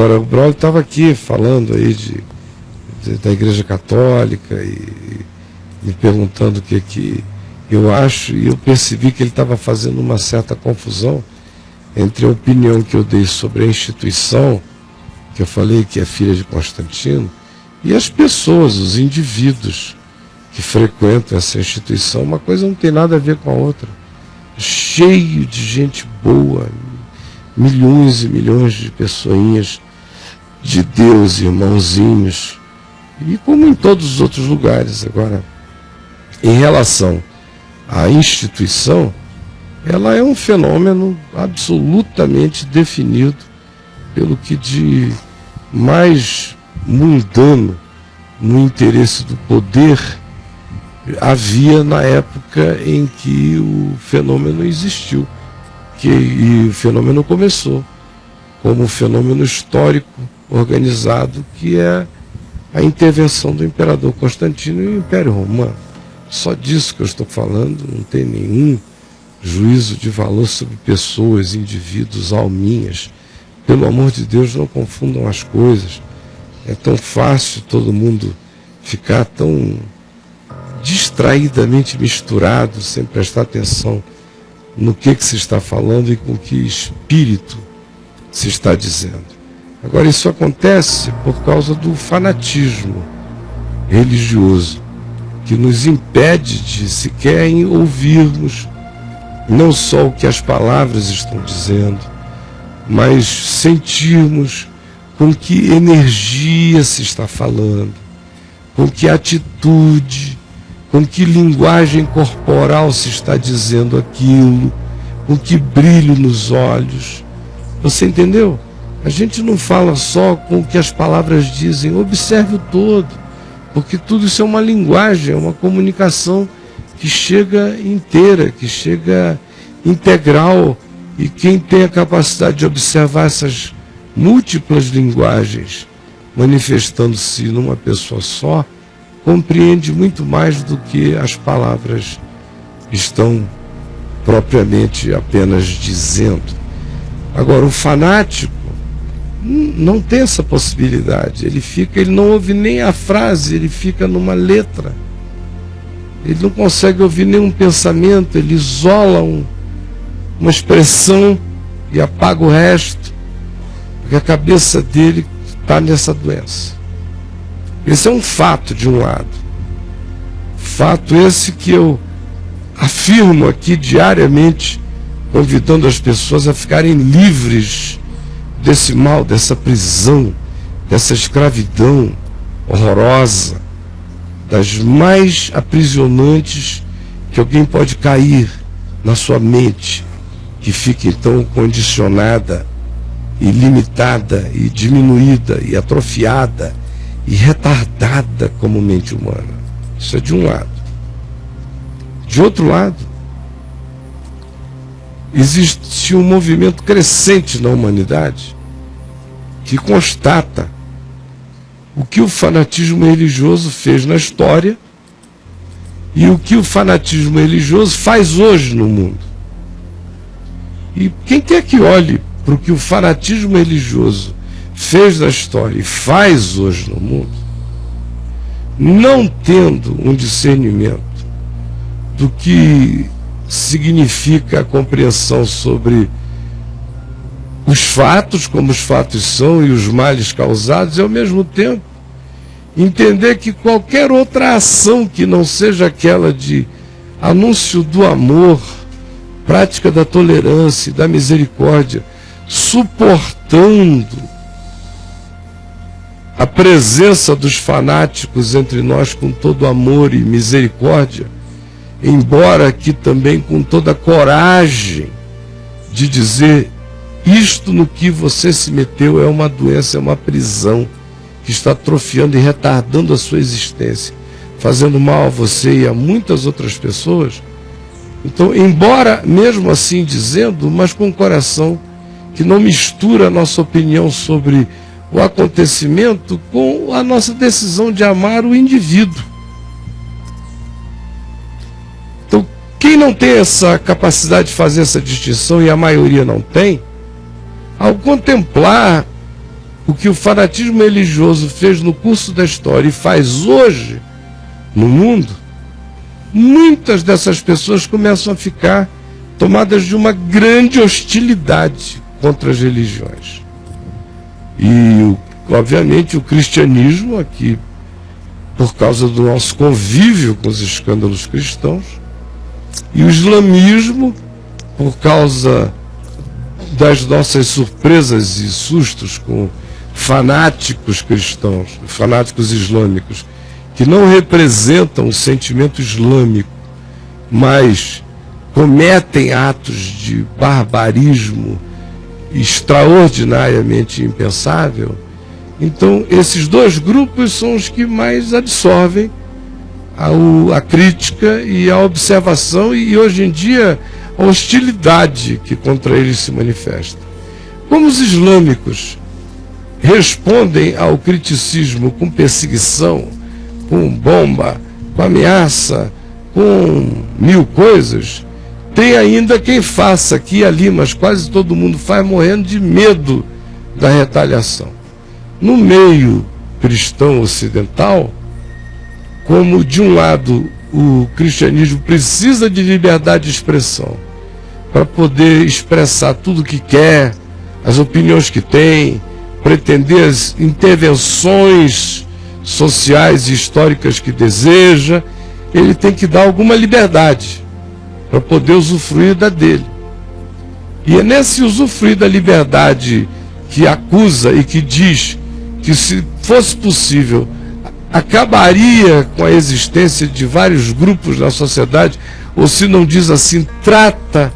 Agora, o Braulio estava aqui falando aí da Igreja Católica e me perguntando o que eu acho, e eu percebi que ele estava fazendo uma certa confusão entre a opinião que eu dei sobre a instituição, que eu falei que é filha de Constantino, e as pessoas, os indivíduos que frequentam essa instituição. Uma coisa não tem nada a ver com a outra. Cheio de gente boa, milhões e milhões de pessoinhas de Deus, irmãozinhos, e como em todos os outros lugares. Agora, em relação à instituição, ela é um fenômeno absolutamente definido pelo que de mais mundano no interesse do poder havia na época em que o fenômeno existiu, e o fenômeno começou como um fenômeno histórico organizado, que é a intervenção do imperador Constantino e o Império Romano. Só disso que eu estou falando, não tem nenhum juízo de valor sobre pessoas, indivíduos, alminhas. Pelo amor de Deus, não confundam as coisas. É tão fácil todo mundo ficar tão distraidamente misturado, sem prestar atenção no que se está falando e com que espírito se está dizendo. Agora, isso acontece por causa do fanatismo religioso, que nos impede de sequer ouvirmos não só o que as palavras estão dizendo, mas sentirmos com que energia se está falando, com que atitude, com que linguagem corporal se está dizendo aquilo, com que brilho nos olhos. Você entendeu? A gente não fala só com o que as palavras dizem, observe o todo, porque tudo isso é uma linguagem, é uma comunicação que chega inteira, que chega integral, e quem tem a capacidade de observar essas múltiplas linguagens manifestando-se numa pessoa só, compreende muito mais do que as palavras estão propriamente apenas dizendo. Agora, o fanático não tem essa possibilidade. Ele não ouve nem a frase, ele fica numa letra. Ele não consegue ouvir nenhum pensamento, ele isola uma expressão e apaga o resto, porque a cabeça dele está nessa doença. Esse é um fato de um lado. Fato esse que eu afirmo aqui diariamente, convidando as pessoas a ficarem livres desse mal, dessa prisão, dessa escravidão horrorosa, das mais aprisionantes que alguém pode cair na sua mente, que fica então condicionada e limitada e diminuída e atrofiada e retardada como mente humana. Isso é de um lado. De outro lado, existe um movimento crescente na humanidade que constata o que o fanatismo religioso fez na história e o que o fanatismo religioso faz hoje no mundo. E quem quer que olhe para o que o fanatismo religioso fez na história e faz hoje no mundo, não tendo um discernimento do que significa a compreensão sobre os fatos, como os fatos são, e os males causados, e ao mesmo tempo entender que qualquer outra ação que não seja aquela de anúncio do amor, prática da tolerância e da misericórdia, suportando a presença dos fanáticos entre nós com todo amor e misericórdia, embora aqui também com toda coragem de dizer: isto no que você se meteu é uma doença, é uma prisão que está atrofiando e retardando a sua existência, fazendo mal a você e a muitas outras pessoas. Então, embora mesmo assim dizendo, mas com um coração que não mistura a nossa opinião sobre o acontecimento com a nossa decisão de amar o indivíduo. Então, quem não tem essa capacidade de fazer essa distinção, e a maioria não tem, ao contemplar o que o fanatismo religioso fez no curso da história e faz hoje no mundo, muitas dessas pessoas começam a ficar tomadas de uma grande hostilidade contra as religiões. E, obviamente, o cristianismo aqui, por causa do nosso convívio com os escândalos cristãos, e o islamismo, por causa das nossas surpresas e sustos com fanáticos cristãos, fanáticos islâmicos, que não representam o sentimento islâmico, mas cometem atos de barbarismo extraordinariamente impensável. Então, esses dois grupos são os que mais absorvem a crítica e a observação e, hoje em dia, a hostilidade que contra eles se manifesta. Como os islâmicos respondem ao criticismo com perseguição, com bomba, com ameaça, com mil coisas, tem ainda quem faça aqui e ali, mas quase todo mundo faz morrendo de medo da retaliação. No meio cristão ocidental, como de um lado o cristianismo precisa de liberdade de expressão para poder expressar tudo o que quer, as opiniões que tem, pretender as intervenções sociais e históricas que deseja, ele tem que dar alguma liberdade para poder usufruir da dele. E é nesse usufruir da liberdade que acusa e que diz que, se fosse possível, acabaria com a existência de vários grupos na sociedade, ou se não diz assim, trata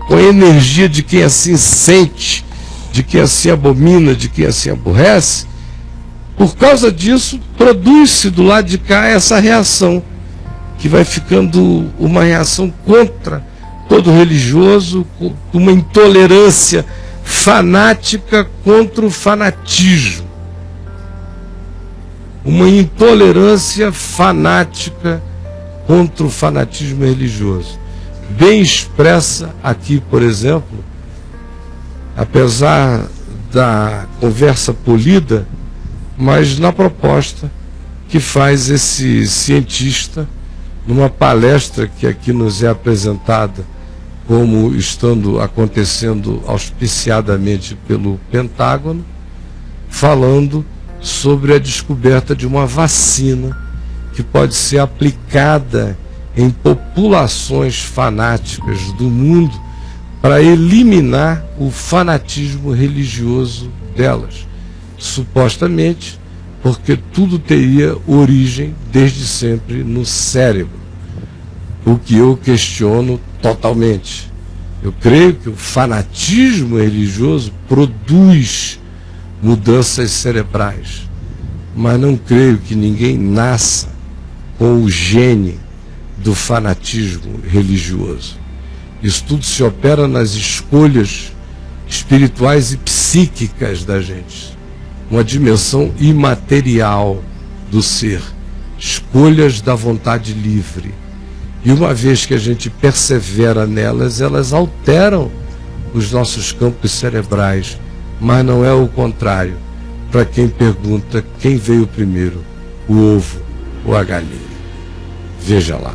com a energia de quem assim sente, de quem assim abomina, de quem assim aborrece. Por causa disso, produz-se do lado de cá essa reação, que vai ficando uma reação contra todo religioso, com uma intolerância fanática contra o fanatismo. Uma intolerância fanática contra o fanatismo religioso. Bem expressa aqui, por exemplo, apesar da conversa polida, mas na proposta que faz esse cientista, numa palestra que aqui nos é apresentada como estando acontecendo auspiciadamente pelo Pentágono, falando sobre a descoberta de uma vacina que pode ser aplicada em populações fanáticas do mundo para eliminar o fanatismo religioso delas, supostamente porque tudo teria origem desde sempre no cérebro, o que eu questiono totalmente. Eu creio que o fanatismo religioso produz mudanças cerebrais, mas não creio que ninguém nasça com o gene do fanatismo religioso. Isso tudo se opera nas escolhas espirituais e psíquicas da gente, uma dimensão imaterial do ser, escolhas da vontade livre. E uma vez que a gente persevera nelas, elas alteram os nossos campos cerebrais, mas não é o contrário. Para quem pergunta quem veio primeiro, o ovo ou a galinha. Veja lá.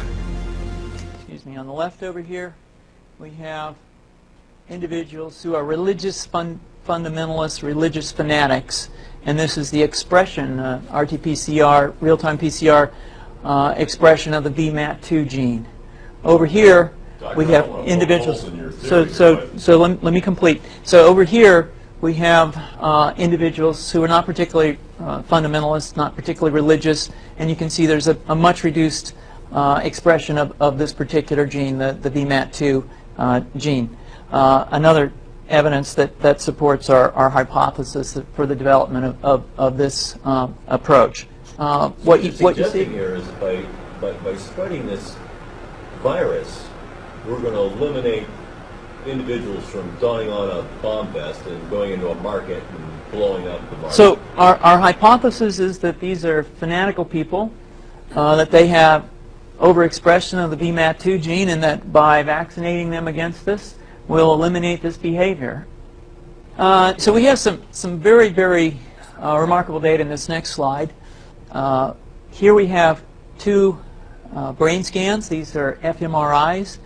Excuse me, on the left over here we have individuals who are religious fundamentalists, religious fanatics, and this is the expression, RT-PCR, real-time PCR expression of the VMAT2 gene. Over here we have individuals. So let me complete. So over here we have individuals who are not particularly fundamentalist, not particularly religious, and you can see there's a much reduced expression of this particular gene, the VMAT2 gene. Another evidence that supports our hypothesis for the development of this approach. What you see here is by spreading this virus, we're going to eliminate individuals from donning on a bomb vest and going into a market and blowing up the market. So our hypothesis is that these are fanatical people, that they have overexpression of the VMAT2 gene, and that by vaccinating them against this, we'll eliminate this behavior. So we have some very, very remarkable data in this next slide. Here we have two brain scans. These are fMRIs.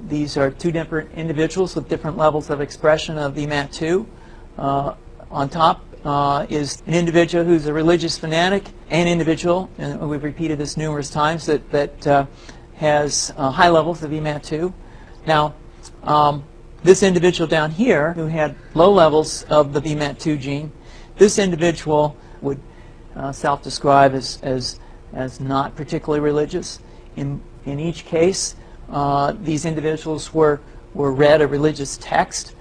These are two different individuals with different levels of expression of VMAT2. On top is an individual who's a religious fanatic, an individual, and we've repeated this numerous times, that has high levels of VMAT2. Now, this individual down here who had low levels of the VMAT2 gene, this individual would self-describe as not particularly religious. In each case, these individuals were read a religious text.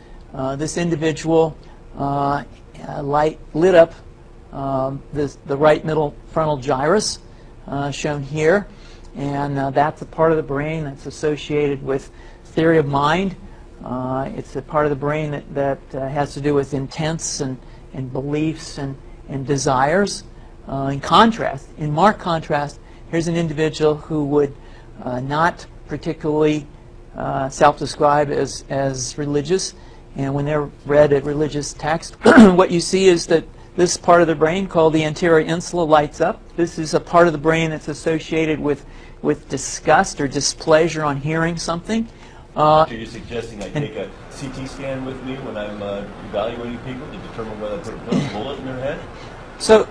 This individual lit up the right middle frontal gyrus, shown here, and that's a part of the brain that's associated with theory of mind. It's a part of the brain that has to do with intents and beliefs and desires. In marked contrast, here's an individual who would not particularly self-describe as religious, and when they're read a religious text, what you see is that this part of the brain called the anterior insula lights up. This is a part of the brain that's associated with disgust or displeasure on hearing something. So you're suggesting I take a CT scan with me when I'm evaluating people to determine whether I put a bullet in their head? So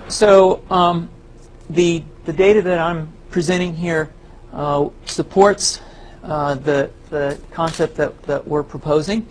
the data that I'm presenting here supports the concept that we're proposing,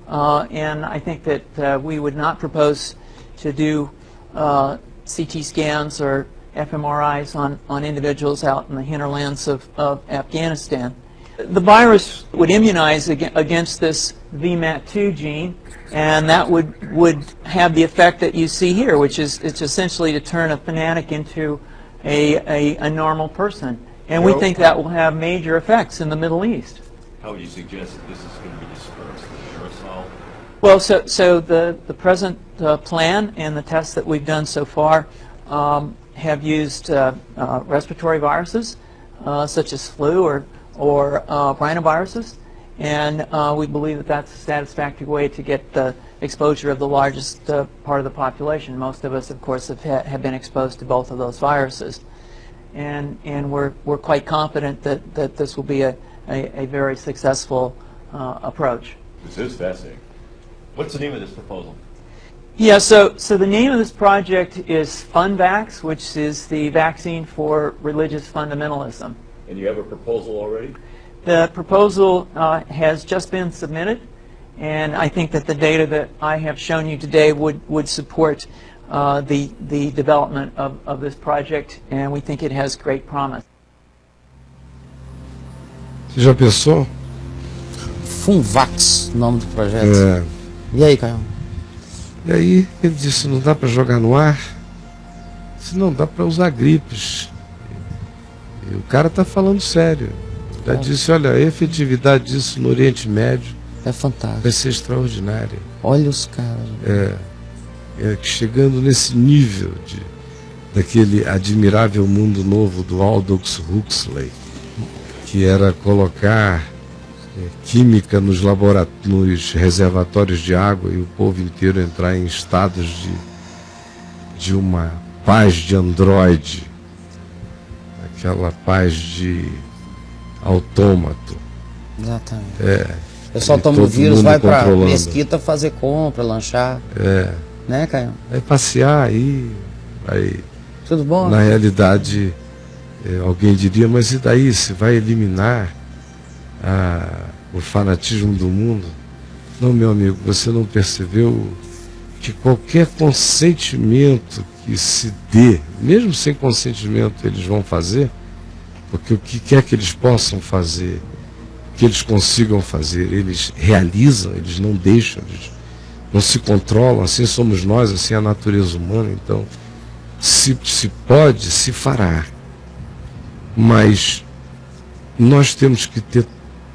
and I think that we would not propose to do CT scans or fMRIs on individuals out in the hinterlands of Afghanistan. The virus would immunize against this VMAT2 gene, and that would have the effect that you see here, which is it's essentially to turn a fanatic into a normal person. And we think that will have major effects in the Middle East. How would you suggest that this is going to be dispersed? Aerosol? Well, so the present plan and the tests that we've done so far have used respiratory viruses such as flu or rhinoviruses, and we believe that that's a satisfactory way to get the exposure of the largest part of the population. Most of us, of course, have been exposed to both of those viruses, and we're quite confident that this will be a very successful approach. This is fascinating. What's the name of this proposal? Yeah, so the name of this project is FunVax, which is the vaccine for religious fundamentalism. And you have a proposal already? The proposal has just been submitted, and I think that the data that I have shown you today would support the development of this project, and we think it has great promise. Você já pensou? FunVax, o nome do projeto. É. E aí, Caio? E aí ele disse, não dá para jogar no ar? Se não dá para usar gripes. E o cara está falando sério. Já disse, olha, a efetividade disso no Oriente Médio É fantástico. vai ser extraordinária. Olha os caras. Chegando nesse nível daquele admirável mundo novo do Aldous Huxley, que era colocar química nos reservatórios de água e o povo inteiro entrar em estados de uma paz de androide, aquela paz de autômato. Exatamente. O pessoal toma o vírus, vai pra mesquita fazer compra, lanchar. Né, Caio? Vai passear aí, vai... Tudo bom? Na realidade, alguém diria, mas e daí? Se vai eliminar o fanatismo do mundo? Não, meu amigo, você não percebeu que qualquer consentimento que se dê, mesmo sem consentimento eles vão fazer, porque o que quer que eles possam fazer, que eles consigam fazer, eles realizam, eles não deixam, eles não se controlam. Assim somos nós, assim é a natureza humana. Então, se pode, se fará, mas nós temos que ter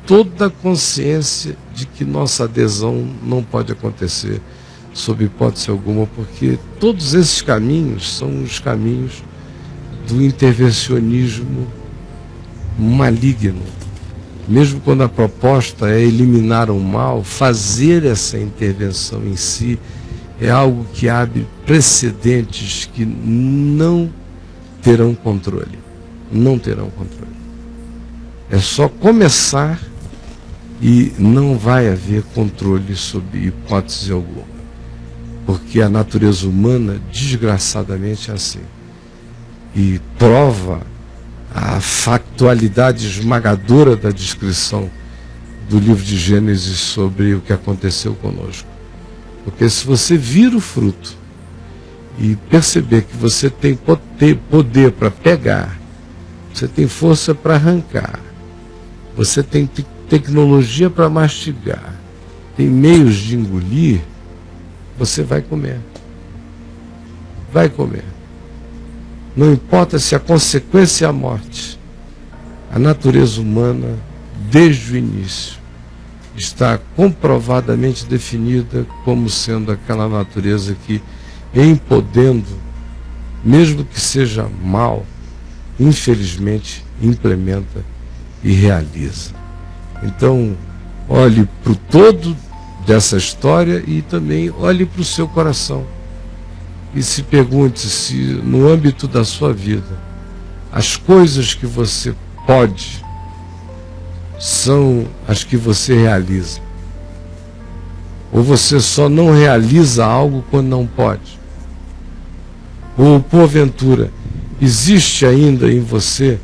toda a consciência de que nossa adesão não pode acontecer sob hipótese alguma, porque todos esses caminhos são os caminhos do intervencionismo maligno. Mesmo quando a proposta é eliminar o mal, fazer essa intervenção em si é algo que abre precedentes que não terão controle. Não terão controle. É só começar e não vai haver controle sob hipótese alguma. Porque a natureza humana, desgraçadamente, é assim. E prova a factualidade esmagadora da descrição do livro de Gênesis sobre o que aconteceu conosco. Porque se você vir o fruto e perceber que você tem poder para pegar, você tem força para arrancar, você tem tecnologia para mastigar, tem meios de engolir, você vai comer. Vai comer. Não importa se a consequência é a morte. A natureza humana, desde o início, está comprovadamente definida como sendo aquela natureza que, em podendo, mesmo que seja mal, infelizmente implementa e realiza. Então, olhe para o todo dessa história e também olhe para o seu coração. E se pergunte se, no âmbito da sua vida, as coisas que você pode são as que você realiza. Ou você só não realiza algo quando não pode. Ou, porventura, existe ainda em você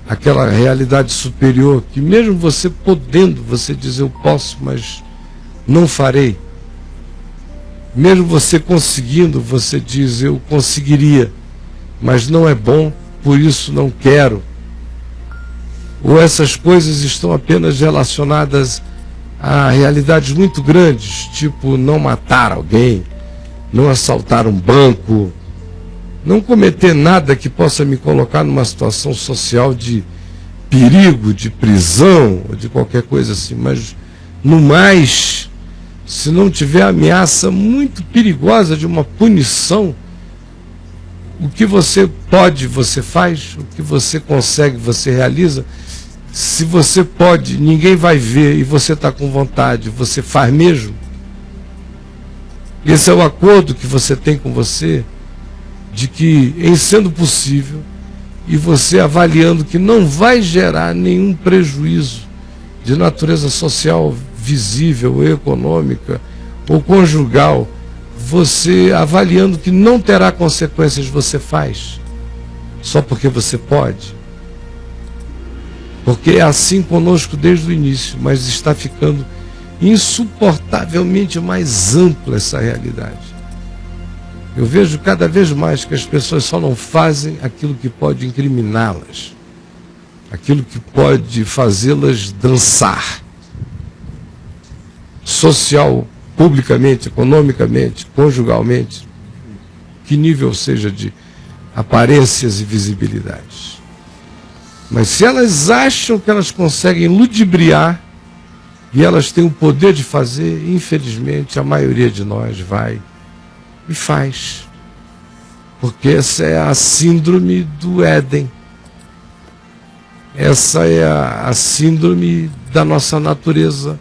aquela realidade superior que mesmo você podendo, você diz eu posso, mas não farei. Mesmo você conseguindo, você diz eu conseguiria, mas não é bom, por isso não quero. Ou essas coisas estão apenas relacionadas a realidades muito grandes, tipo não matar alguém, não assaltar um banco, não cometer nada que possa me colocar numa situação social de perigo, de prisão, ou de qualquer coisa assim. Mas, no mais, se não tiver ameaça muito perigosa de uma punição, o que você pode, você faz, o que você consegue, você realiza. Se você pode, ninguém vai ver e você está com vontade, você faz mesmo. Esse é o acordo que você tem com você, de que, em sendo possível, e você avaliando que não vai gerar nenhum prejuízo de natureza social visível, ou econômica, ou conjugal, você avaliando que não terá consequências, você faz, só porque você pode. Porque é assim conosco desde o início, mas está ficando insuportavelmente mais ampla essa realidade. Eu vejo cada vez mais que as pessoas só não fazem aquilo que pode incriminá-las, aquilo que pode fazê-las dançar, social, publicamente, economicamente, conjugalmente, que nível seja de aparências e visibilidades. Mas se elas acham que elas conseguem ludibriar e elas têm o poder de fazer, infelizmente a maioria de nós vai e faz. Porque essa é a síndrome do Éden. Essa é a síndrome da nossa natureza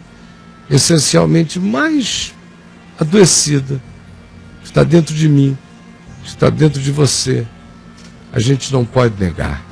essencialmente mais adoecida. Está dentro de mim, está dentro de você. A gente não pode negar.